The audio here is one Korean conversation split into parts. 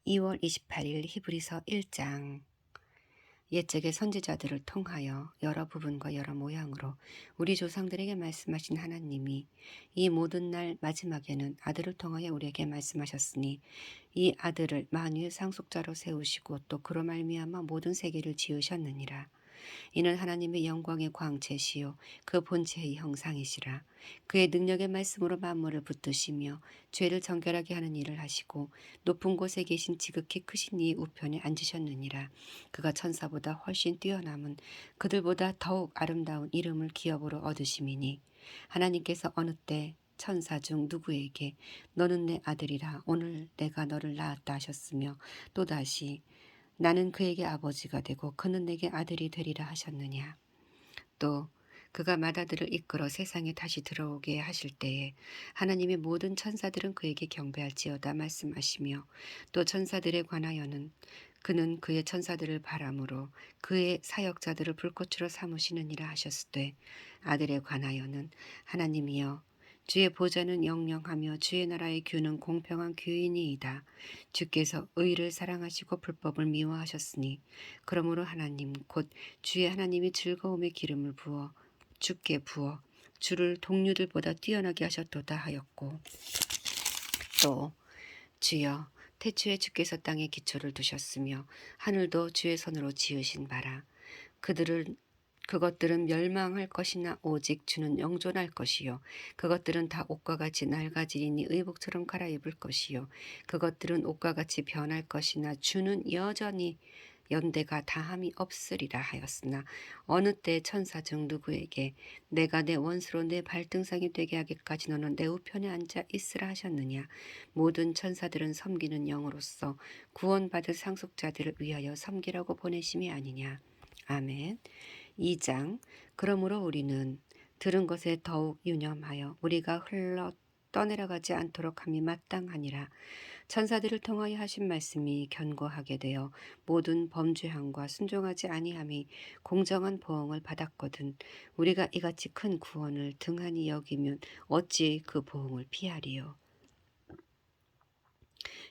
2월 28일 히브리서 1장. 옛적의 선지자들을 통하여 여러 부분과 여러 모양으로 우리 조상들에게 말씀하신 하나님이 이 모든 날 마지막에는 아들을 통하여 우리에게 말씀하셨으니 이 아들을 만유의 상속자로 세우시고 또 그로 말미암아 모든 세계를 지으셨느니라. 이는 하나님의 영광의 광채시요 그 본체의 형상이시라. 그의 능력의 말씀으로 만물을 붙드시며 죄를 정결하게 하는 일을 하시고 높은 곳에 계신 지극히 크신 이의 우편에 앉으셨느니라. 그가 천사보다 훨씬 뛰어남은 그들보다 더욱 아름다운 이름을 기업으로 얻으심이니 하나님께서 어느 때 천사 중 누구에게 너는 내 아들이라 오늘 내가 너를 낳았다 하셨으며 또다시 나는 그에게 아버지가 되고 그는 내게 아들이 되리라 하셨느냐. 또 그가 맏아들을 이끌어 세상에 다시 들어오게 하실 때에 하나님의 모든 천사들은 그에게 경배할지어다 말씀하시며 또 천사들에 관하여는 그는 그의 천사들을 바람으로 그의 사역자들을 불꽃으로 삼으시느니라 하셨을 때 아들에 관하여는 하나님이여 주의 보좌는 영영하며 주의 나라의 규는 공평한 규이니이다. 주께서 의를 사랑하시고 불법을 미워하셨으니 그러므로 하나님 곧 주의 하나님이 즐거움의 기름을 부어 주께 부어 주를 동류들보다 뛰어나게 하셨도다 하였고 또 주여 태초에 주께서 땅에 기초를 두셨으며 하늘도 주의 손으로 지으신 바라 그것들은 멸망할 것이나 오직 주는 영존할 것이요 그것들은 다 옷과 같이 낡아지리니 의복처럼 갈아입을 것이요 그것들은 옷과 같이 변할 것이나 주는 여전히 연대가 다함이 없으리라 하였으나 어느 때 천사 중 누구에게 내가 내 원수로 내 발등상이 되게 하기까지 너는 내 우편에 앉아 있으라 하셨느냐. 모든 천사들은 섬기는 영으로서 구원받을 상속자들을 위하여 섬기라고 보내심이 아니냐. 아멘. 2장. 그러므로 우리는 들은 것에 더욱 유념하여 우리가 흘러 떠내려가지 않도록 함이 마땅하니라. 천사들을 통하여 하신 말씀이 견고하게 되어 모든 범죄함과 순종하지 아니함이 공정한 보응을 받았거든 우리가 이같이 큰 구원을 등한히 여기면 어찌 그 보응을 피하리요.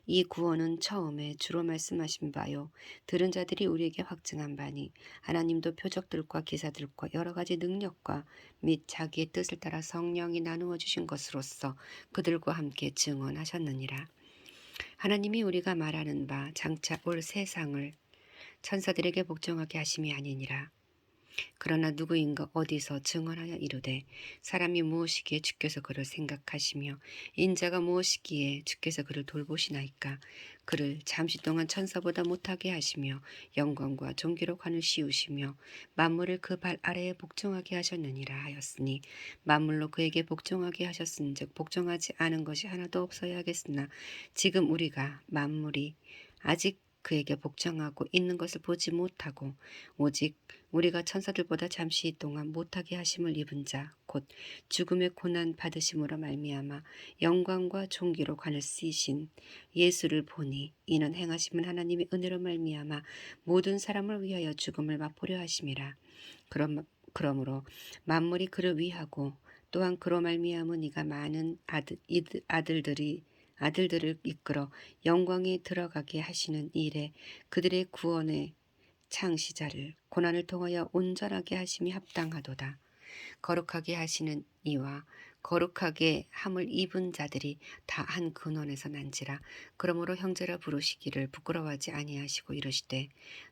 이 구원은 처음에 주로 말씀하신 바요 들은 자들이 우리에게 확증한 바니 하나님도 표적들과 기사들과 여러 가지 능력과 및 자기의 뜻을 따라 성령이 나누어 주신 것으로서 그들과 함께 증언하셨느니라. 하나님이 우리가 말하는 바 장차 올 세상을 천사들에게 복종하게 하심이 아니니라. 그러나 누구인가 어디서 증언하여 이르되 사람이 무엇이기에 주께서 그를 생각하시며 인자가 무엇이기에 주께서 그를 돌보시나이까. 그를 잠시 동안 천사보다 못하게 하시며 영광과 존귀로 관을 씌우시며 만물을 그 발 아래에 복종하게 하셨느니라 하였으니 만물로 그에게 복종하게 하셨은즉 복종하지 않은 것이 하나도 없어야 하겠으나 지금 우리가 만물이 아직 그에게 복종하고 있는 것을 보지 못하고 오직 우리가 천사들보다 잠시 동안 못하게 하심을 입은 자 곧 죽음의 고난 받으심으로 말미암아 영광과 존귀로 관을 쓰이신 예수를 보니 이는 행하심은 하나님의 은혜로 말미암아 모든 사람을 위하여 죽음을 맛보려 하심이라. 그러므로 만물이 그를 위하고 또한 그로 말미암으니가 많은 아들들을 이끌어 영광에 들어가게 하시는 일에 그들의 구원의 창시자를 고난을 통하여 온전하게 하심이 합당하도다. 거룩하게 하시는 이와 거룩하게 함을 입은 자들이 다 한 근원에서 난지라. 그러므로 형제라 부르시기를 부끄러워하지 아니하시고 이르시되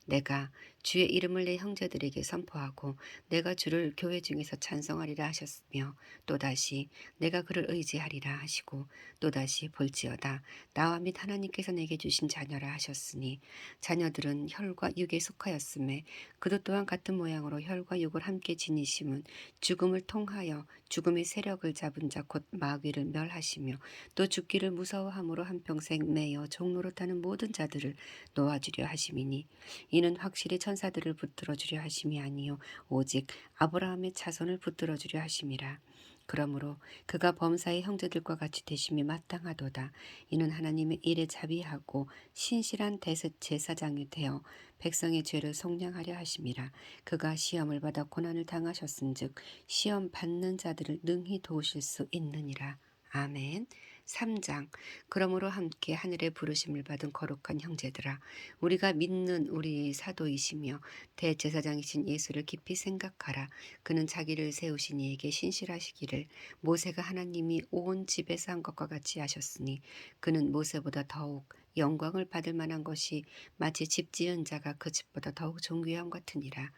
내가 주의 이름을 내 형제들에게 선포하고 내가 주를 교회 중에서 찬송하리라 하셨으며 또다시 내가 그를 의지하리라 하시고 또다시 볼지어다 나와 및 하나님께서 내게 주신 자녀라 하셨으니 자녀들은 혈과 육에 속하였음에 그도 또한 같은 모양으로 혈과 육을 함께 지니심은 죽음을 통하여 죽음의 세력을 잡은 자 곧 마귀를 멸하시며 또 죽기를 무서워함으로 한평생 매여 종노릇하는 모든 자들을 놓아주려 하심이니 이는 확실히 천사들을 붙들어 주려 하심이 아니요 오직 아브라함의 자손을 붙들어 주려 하심이라. 그러므로 그가 범사의 형제들과 같이 되심이 마땅하도다. 이는 하나님의 일에 자비하고 신실한 제사장이 되어 백성의 죄를 속량하려 하심이라. 그가 시험을 받아 고난을 당하셨은즉 시험 받는 자들을 능히 도우실 수 있느니라. 아멘. 3장. 그러므로 함께 하늘의 부르심을 받은 거룩한 형제들아, 우리가 믿는 우리 사도이시며 대제사장이신 예수를 깊이 생각하라. 그는 자기를 세우신 이에게 신실하시기를 모세가 하나님이 온 집에서 한 것과 같이 하셨으니, 그는 모세보다 더욱 영광을 받을 만한 것이 마치 집 지은 자가 그 집보다 더욱 존귀함 같으니라.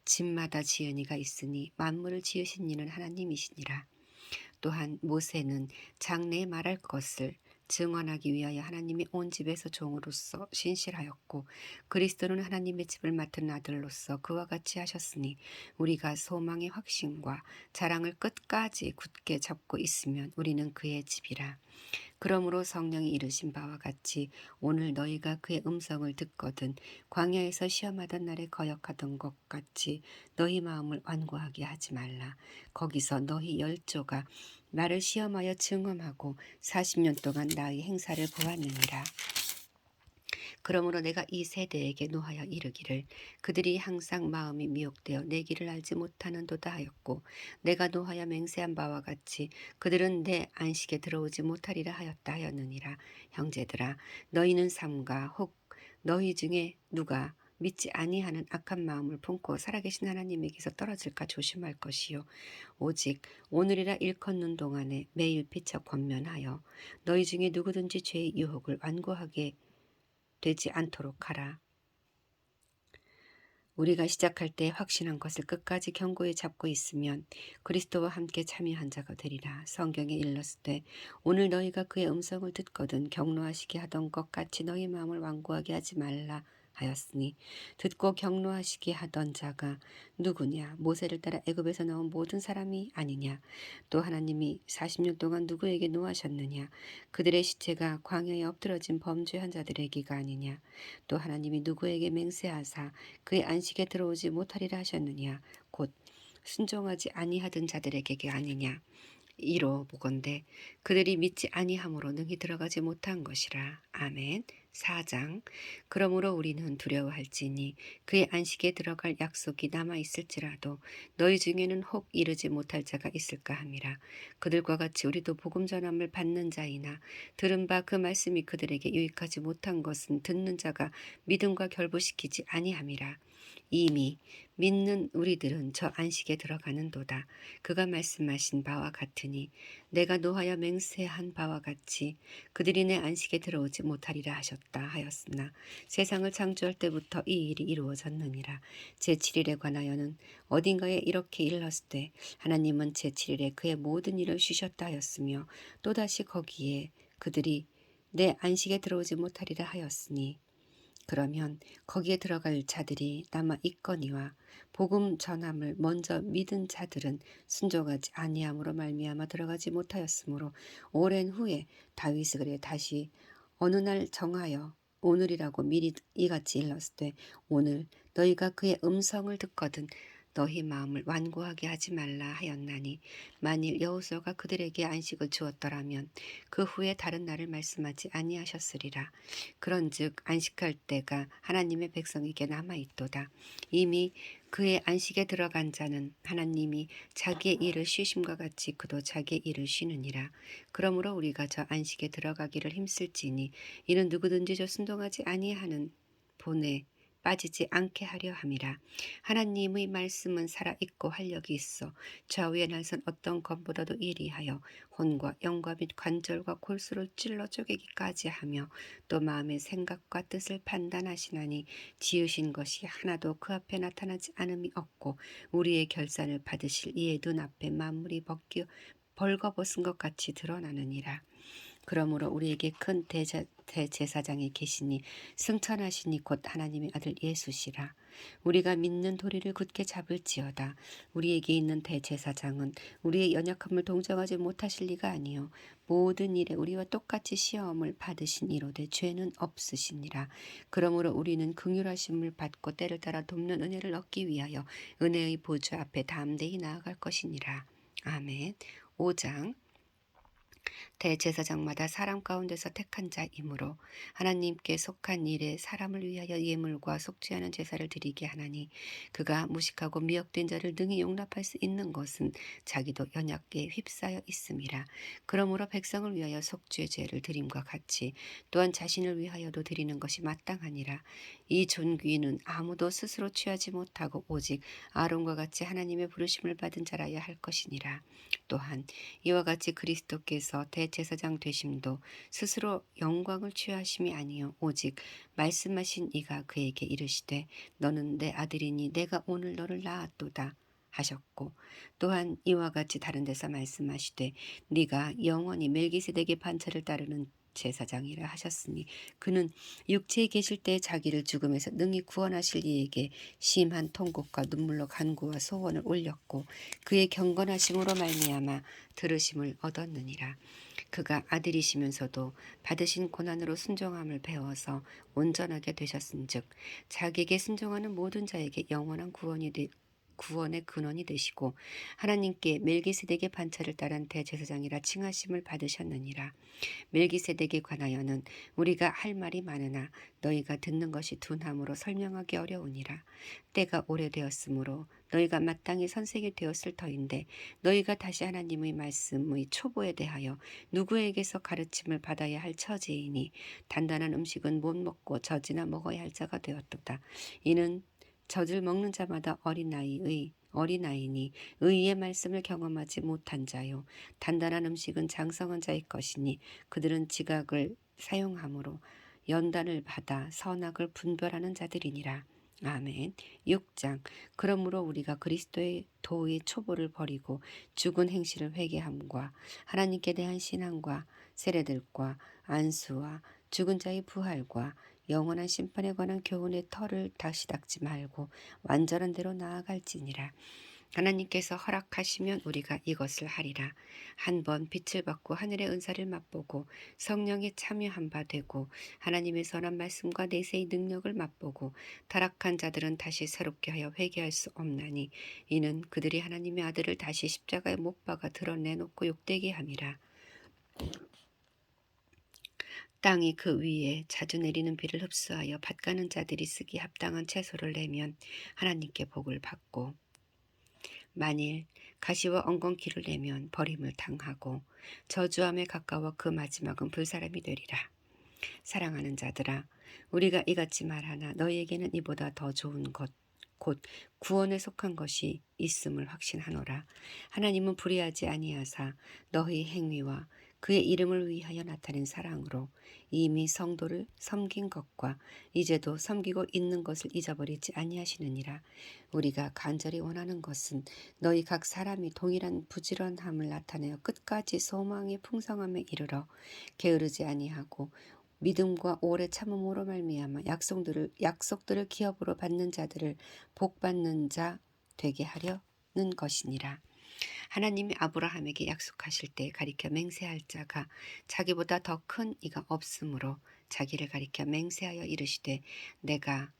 집마다 지은이가 있으니 만물을 지으신 이는 하나님이시니라. 또한 모세는 장래에 말할 것을 증언하기 위하여 하나님이 온 집에서 종으로서 신실하였고, 그리스도는 하나님의 집을 맡은 아들로서 그와 같이 하셨으니, 우리가 소망의 확신과 자랑을 끝까지 굳게 잡고 있으면 우리는 그의 집이라. 그러므로 성령이 이르신 바와 같이 오늘 너희가 그의 음성을 듣거든 광야에서 시험하던 날에 거역하던 것 같이 너희 마음을 완고하게 하지 말라. 거기서 너희 열조가 나를 시험하여 증언하고 40년 동안 나의 행사를 보았느니라. 그러므로 내가 이 세대에게 노하여 이르기를 그들이 항상 마음이 미혹되어 내 길을 알지 못하는도다 하였고, 내가 노하여 맹세한 바와 같이 그들은 내 안식에 들어오지 못하리라 하였다 하였느니라. 형제들아, 너희는 삼가 혹 너희 중에 누가 믿지 아니하는 악한 마음을 품고 살아계신 하나님에게서 떨어질까 조심할 것이요, 오직 오늘이라 일컫는 동안에 매일 피차 권면하여 너희 중에 누구든지 죄의 유혹을 완고하게 되지 않도록 하라. 우리가 시작할 때 확신한 것을 끝까지 견고히 잡고 있으면 그리스도와 함께 참여한 자가 되리라. 성경에 일렀으되 오늘 너희가 그의 음성을 듣거든 경노하시게 하던 것 같이 너희 마음을 완고하게 하지 말라 하였으니, 듣고 경노하시게 하던 자가 누구냐? 모세를 따라 애굽에서 나온 모든 사람이 아니냐? 또 하나님이 40년 동안 누구에게 노하셨느냐? 그들의 시체가 광야에 엎드러진 범죄한 자들에게가 아니냐? 또 하나님이 누구에게 맹세하사 그의 안식에 들어오지 못하리라 하셨느냐? 곧 순종하지 아니하던 자들에게가 아니냐? 이로 보건대 그들이 믿지 아니함으로 능히 들어가지 못한 것이라. 아멘. 4장. 그러므로 우리는 두려워할지니 그의 안식에 들어갈 약속이 남아 있을지라도 너희 중에는 혹 이르지 못할 자가 있을까 함이라. 그들과 같이 우리도 복음 전함을 받는 자이나 들은 바 그 말씀이 그들에게 유익하지 못한 것은 듣는 자가 믿음과 결부시키지 아니함이라. 이미 믿는 우리들은 저 안식에 들어가는도다. 그가 말씀하신 바와 같으니 내가 노하여 맹세한 바와 같이 그들이 내 안식에 들어오지 못하리라 하셨다 하였으나 세상을 창조할 때부터 이 일이 이루어졌느니라. 제7일에 관하여는 어딘가에 이렇게 일렀으되 하나님은 제7일에 그의 모든 일을 쉬셨다 하였으며, 또다시 거기에 그들이 내 안식에 들어오지 못하리라 하였으니, 그러면 거기에 들어갈 자들이 남아 있거니와 복음 전함을 먼저 믿은 자들은 순종하지 아니함으로 말미암아 들어가지 못하였으므로, 오랜 후에 다윗이 그래 다시 어느 날 정하여 오늘이라고 미리 이같이 일렀으되 오늘 너희가 그의 음성을 듣거든 너희 마음을 완고하게 하지 말라 하였나니, 만일 여호수아가 그들에게 안식을 주었더라면 그 후에 다른 날을 말씀하지 아니하셨으리라. 그런즉 안식할 때가 하나님의 백성에게 남아있도다. 이미 그의 안식에 들어간 자는 하나님이 자기의 일을 쉬심과 같이 그도 자기의 일을 쉬느니라. 그러므로 우리가 저 안식에 들어가기를 힘쓸지니 이는 누구든지 저 순종하지 아니하는 본에 빠지지 않게 하려 함이라. 하나님의 말씀은 살아있고 활력이 있어 좌우의 날선 어떤 검보다도 예리하여 혼과 영과 및 관절과 골수를 찔러 쪼개기까지 하며 또 마음의 생각과 뜻을 판단하시나니, 지으신 것이 하나도 그 앞에 나타나지 않음이 없고 우리의 결산을 받으실 이의 눈앞에 만물이 벌거벗은 것 같이 드러나느니라. 그러므로 우리에게 큰 대제사장이 계시니 승천하시니 곧 하나님의 아들 예수시라. 우리가 믿는 도리를 굳게 잡을지어다. 우리에게 있는 대제사장은 우리의 연약함을 동정하지 못하실 리가 아니요 모든 일에 우리와 똑같이 시험을 받으신 이로되 죄는 없으시니라. 그러므로 우리는 긍휼하심을 받고 때를 따라 돕는 은혜를 얻기 위하여 은혜의 보좌 앞에 담대히 나아갈 것이니라. 아멘. 5장. 대제사장마다 사람 가운데서 택한 자이므로 하나님께 속한 일에 사람을 위하여 예물과 속죄하는 제사를 드리게 하나니 그가 무식하고 미혹된 자를 능히 용납할 수 있는 것은 자기도 연약에 휩싸여 있음이라. 그러므로 백성을 위하여 속죄제를 드림과 같이 또한 자신을 위하여도 드리는 것이 마땅하니라. 이 존귀는 아무도 스스로 취하지 못하고 오직 아론과 같이 하나님의 부르심을 받은 자라야 할 것이니라. 또한 이와 같이 그리스도께서 대제사장 되심도 스스로 영광을 취하심이 아니요 오직 말씀하신 이가 그에게 이르시되 너는 내 아들이니 내가 오늘 너를 낳았도다 하셨고 또한 이와 같이 다른 데서 말씀하시되 네가 영원히 멜기세덱의 반차를 따르는 제사장이라 하셨으니 그는 육체에 계실 때 자기를 죽음에서 능히 구원하실 이에게 심한 통곡과 눈물로 간구와 소원을 올렸고 그의 경건하심으로 말미암아 들으심을 얻었느니라. 그가 아들이시면서도 받으신 고난으로 순종함을 배워서 온전하게 되셨은즉 자기에게 순종하는 모든 자에게 영원한 구원의 근원이 되시고 하나님께 멜기세덱의 반차를 따른 대제사장이라 칭하심을 받으셨느니라. 멜기세덱에 관하여는 우리가 할 말이 많으나 너희가 듣는 것이 둔함으로 설명하기 어려우니라. 때가 오래되었으므로 너희가 마땅히 선생이 되었을 터인데 너희가 다시 하나님의 말씀의 초보에 대하여 누구에게서 가르침을 받아야 할 처지이니 단단한 음식은 못 먹고 젖이나 먹어야 할 자가 되었도다. 이는 젖을 먹는 자마다 어린아이니 의의 말씀을 경험하지 못한 자요 단단한 음식은 장성한 자의 것이니 그들은 지각을 사용함으로 연단을 받아 선악을 분별하는 자들이니라. 아멘. 6장. 그러므로 우리가 그리스도의 도의 초보를 버리고 죽은 행실을 회개함과 하나님께 대한 신앙과 세례들과 안수와 죽은 자의 부활과 영원한 심판에 관한 교훈의 털을 다시 닦지 말고 완전한 대로 나아갈지니라. 하나님께서 허락하시면 우리가 이것을 하리라. 한번 빛을 받고 하늘의 은사를 맛보고 성령에 참여한 바 되고 하나님의 선한 말씀과 내세의 능력을 맛보고 타락한 자들은 다시 새롭게 하여 회개할 수 없나니 이는 그들이 하나님의 아들을 다시 십자가에 못 박아 드러내놓고 욕되게 함이라. 땅이 그 위에 자주 내리는 비를 흡수하여 밭가는 자들이 쓰기 합당한 채소를 내면 하나님께 복을 받고 만일 가시와 엉겅퀴를 내면 버림을 당하고 저주함에 가까워 그 마지막은 불사람이 되리라. 사랑하는 자들아 우리가 이같이 말하나 너희에게는 이보다 더 좋은 것 곧 구원에 속한 것이 있음을 확신하노라. 하나님은 불의하지 아니하사 너희 행위와 그의 이름을 위하여 나타낸 사랑으로 이미 성도를 섬긴 것과 이제도 섬기고 있는 것을 잊어버리지 아니하시느니라. 우리가 간절히 원하는 것은 너희 각 사람이 동일한 부지런함을 나타내어 끝까지 소망의 풍성함에 이르러 게으르지 아니하고 믿음과 오래 참음으로 말미암아 약속들을 기업으로 받는 자들을 복 받는 자 되게 하려는 것이니라. 하나님이 아브라함에게 약속하실 때 가리켜 맹세할 자가 자기보다 더 큰 이가 없으므로 자기를 가리켜 맹세하여 이르시되 내가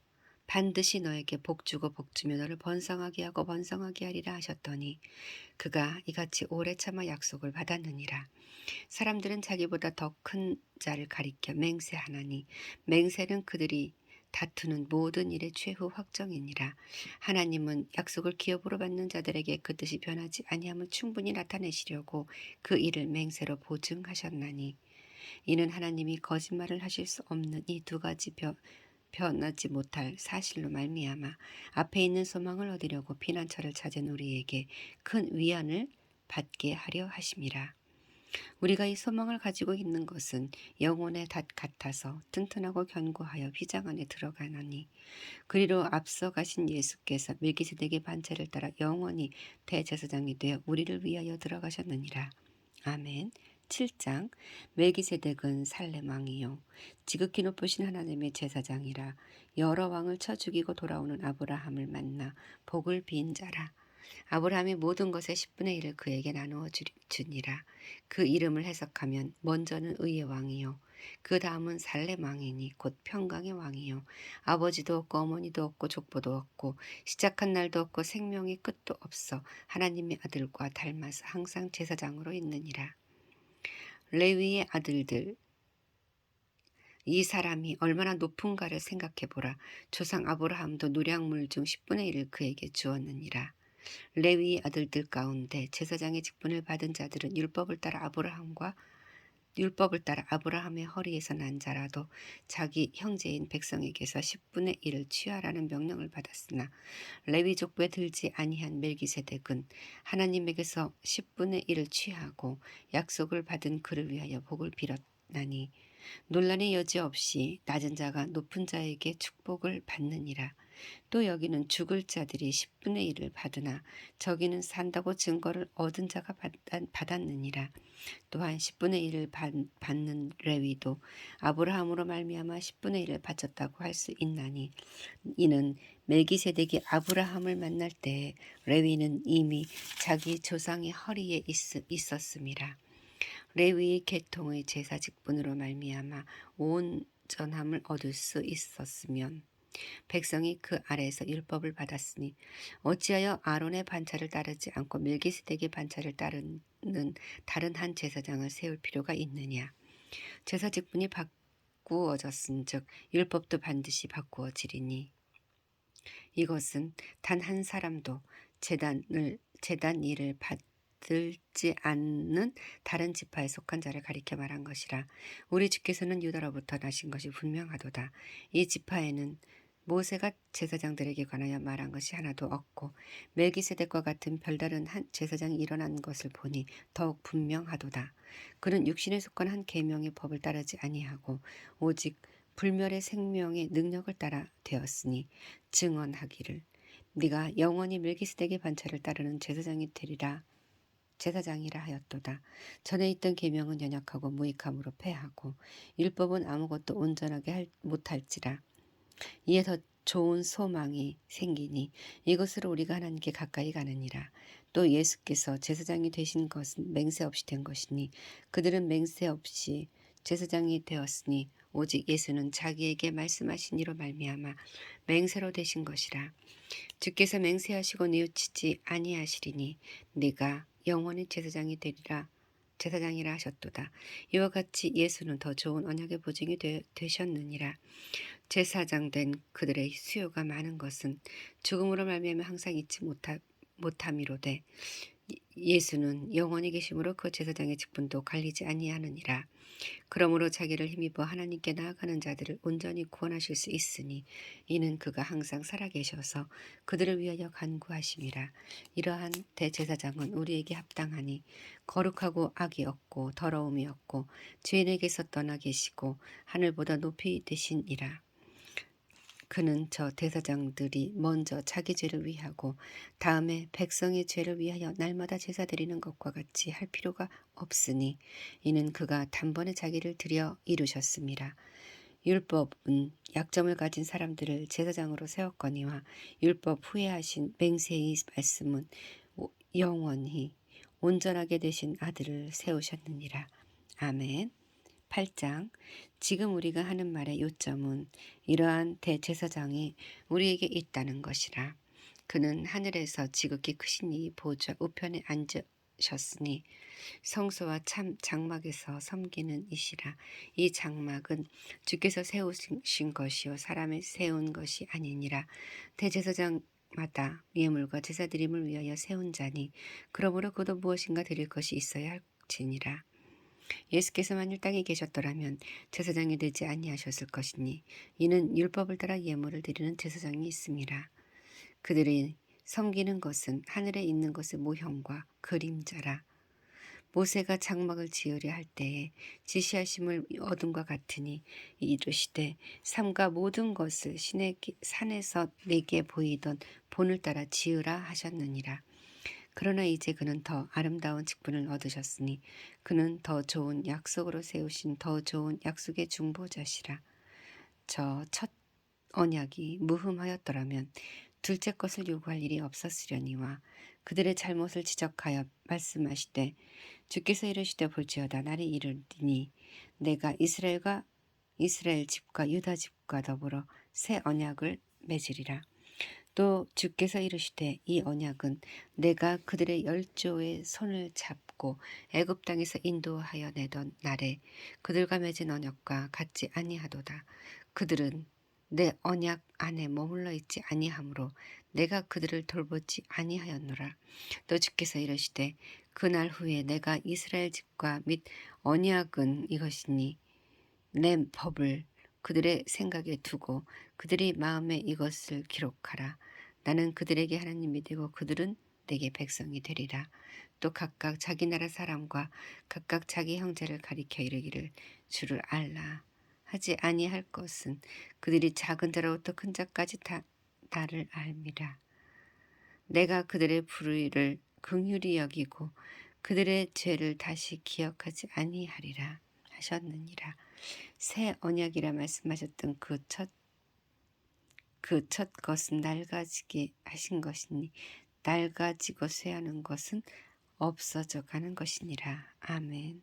반드시 너에게 복주고 복주며 너를 번성하게 하고 번성하게 하리라 하셨더니 그가 이같이 오래 참아 약속을 받았느니라. 사람들은 자기보다 더 큰 자를 가리켜 맹세하나니 맹세는 그들이 다투는 모든 일의 최후 확정이니라. 하나님은 약속을 기업으로 받는 자들에게 그 뜻이 변하지 아니함을 충분히 나타내시려고 그 일을 맹세로 보증하셨나니 이는 하나님이 거짓말을 하실 수 없는 이 두 가지 변하지 못할 사실로 말미암아 앞에 있는 소망을 얻으려고 피난처를 찾은 우리에게 큰 위안을 받게 하려 하심이라. 우리가 이 소망을 가지고 있는 것은 영혼의 닷 같아서 튼튼하고 견고하여 휘장 안에 들어가나니 그리로 앞서 가신 예수께서 멜기세덱의 반차를 따라 영원히 대제사장이 되어 우리를 위하여 들어가셨느니라. 아멘. 7장. 멜기세덱은 살렘 왕이요 지극히 높으신 하나님의 제사장이라. 여러 왕을 쳐 죽이고 돌아오는 아브라함을 만나 복을 빈 자라. 아브라함이 모든 것의 10분의 1을 그에게 나누어 주니라. 그 이름을 해석하면 먼저는 의의 왕이요 그 다음은 살렘 왕이니 곧 평강의 왕이요 아버지도 없고 어머니도 없고 족보도 없고 시작한 날도 없고 생명의 끝도 없어 하나님의 아들과 닮아서 항상 제사장으로 있느니라. 레위의 아들들, 이 사람이 얼마나 높은가를 생각해 보라. 조상 아브라함도 노량물 중 10분의 1을 그에게 주었느니라. 레위의 아들들 가운데 제사장의 직분을 받은 자들은 율법을 따라 아브라함의 허리에서 난 자라도 자기 형제인 백성에게서 10분의 1을 취하라는 명령을 받았으나 레위 족보에 들지 아니한 멜기세덱은 하나님에게서 10분의 1을 취하고 약속을 받은 그를 위하여 복을 빌었나니 논란의 여지 없이 낮은 자가 높은 자에게 축복을 받느니라. 또 여기는 죽을 자들이 10분의 1을 받으나 저기는 산다고 증거를 얻은 자가 받았느니라. 또한 10분의 1을 받는 레위도 아브라함으로 말미암아 10분의 1을 바쳤다고 할 수 있나니 이는 멜기세덱이 아브라함을 만날 때에 레위는 이미 자기 조상의 허리에 있었음이라. 레위의 계통의 제사 직분으로 말미암아 온전함을 얻을 수 있었으면 백성이 그 아래에서 율법을 받았으니 어찌하여 아론의 반차를 따르지 않고 멜기세덱의 반차를 따르는 다른 한 제사장을 세울 필요가 있느냐. 제사 직분이 바꾸어졌은즉 율법도 반드시 바꾸어지리니 이것은 단 한 사람도 제단 일을 받들지 않는 다른 지파에 속한 자를 가리켜 말한 것이라. 우리 주께서는 유다로부터 나신 것이 분명하도다. 이 지파에는 모세가 제사장들에게 관하여 말한 것이 하나도 없고 멜기세덱과 같은 별다른 한 제사장이 일어난 것을 보니 더욱 분명하도다. 그는 육신에 속한 한 계명의 법을 따르지 아니하고 오직 불멸의 생명의 능력을 따라 되었으니 증언하기를 네가 영원히 멜기세덱의 반차를 따르는 제사장이라 하였도다. 전에 있던 계명은 연약하고 무익함으로 패하고 율법은 아무것도 온전하게 못할지라. 이에 더 좋은 소망이 생기니 이것으로 우리가 하나님께 가까이 가느니라. 또 예수께서 제사장이 되신 것은 맹세 없이 된 것이니 그들은 맹세 없이 제사장이 되었으니 오직 예수는 자기에게 말씀하신 이로 말미암아 맹세로 되신 것이라. 주께서 맹세하시고 뉘우치지 아니하시리니 네가 영원히 제사장이라 하셨도다. 이와 같이 예수는 더 좋은 언약의 보증이 되셨느니라. 제사장 된 그들의 수요가 많은 것은 죽음으로 말미암아 항상 잊지 못함이로되 예수는 영원히 계심으로 그 제사장의 직분도 갈리지 아니하느니라. 그러므로 자기를 힘입어 하나님께 나아가는 자들을 온전히 구원하실 수 있으니 이는 그가 항상 살아계셔서 그들을 위하여 간구하심이라. 이러한 대제사장은 우리에게 합당하니 거룩하고 악이 없고 더러움이 없고 죄인에게서 떠나 계시고 하늘보다 높이 되시니라. 그는 저 대사장들이 먼저 자기 죄를 위하고 다음에 백성의 죄를 위하여 날마다 제사 드리는 것과 같이 할 필요가 없으니 이는 그가 단번에 자기를 들여 이루셨음이라. 율법은 약점을 가진 사람들을 제사장으로 세웠거니와 율법 후에 하신 맹세의 말씀은 영원히 온전하게 되신 아들을 세우셨느니라. 아멘. 8장. 지금 우리가 하는 말의 요점은 이러한 대제사장이 우리에게 있다는 것이라. 그는 하늘에서 지극히 크신 이 보좌 우편에 앉으셨으니 성소와 참 장막에서 섬기는 이시라. 이 장막은 주께서 세우신 것이요 사람이 세운 것이 아니니라. 대제사장마다 예물과 제사드림을 위하여 세운 자니 그러므로 그도 무엇인가 드릴 것이 있어야 할지니라. 예수께서 만일 땅에 계셨더라면 제사장이 되지 아니하셨을 것이니 이는 율법을 따라 예물을 드리는 제사장이 있음이라. 그들이 섬기는 것은 하늘에 있는 것의 모형과 그림자라. 모세가 장막을 지으려 할 때에 지시하심을 얻음과 같으니 이르시되 삼가 모든 것을 신의 산에서 내게 보이던 본을 따라 지으라 하셨느니라. 그러나 이제 그는 더 아름다운 직분을 얻으셨으니 그는 더 좋은 약속으로 세우신 더 좋은 약속의 중보자시라. 저 첫 언약이 무흠하였더라면 둘째 것을 요구할 일이 없었으려니와 그들의 잘못을 지적하여 말씀하시되 주께서 이르시되 볼지어다 날이 이르리니 내가 이스라엘 집과 유다 집과 더불어 새 언약을 맺으리라. 또 주께서 이르시되 이 언약은 내가 그들의 열조의 손을 덮고 애굽 땅에서 인도하여 내던 날에 그들과 맺은 언약과 같지 아니하도다. 그들은 내 언약 안에 머물러 있지 아니하므로 내가 그들을 돌보지 아니하였노라. 또 주께서 이르시되 그날 후에 내가 이스라엘 집과 및 언약은 이것이니 내 법을 그들의 생각에 두고 그들의 마음에 이것을 기록하라. 나는 그들에게 하나님이 되고 그들은 내게 백성이 되리라. 또 각각 자기 나라 사람과 각각 자기 형제를 가리켜 이르기를 주를 알라 하지 아니할 것은 그들이 작은 자로부터 큰 자까지 다 나를 알미라. 내가 그들의 불의를 긍휼히 여기고 그들의 죄를 다시 기억하지 아니하리라 하셨느니라. 새 언약이라 말씀하셨던 그 첫 것은 낡아지게 하신 것이니 낡아지고 쇠하는 것은 없어져 가는 것이니라. 아멘.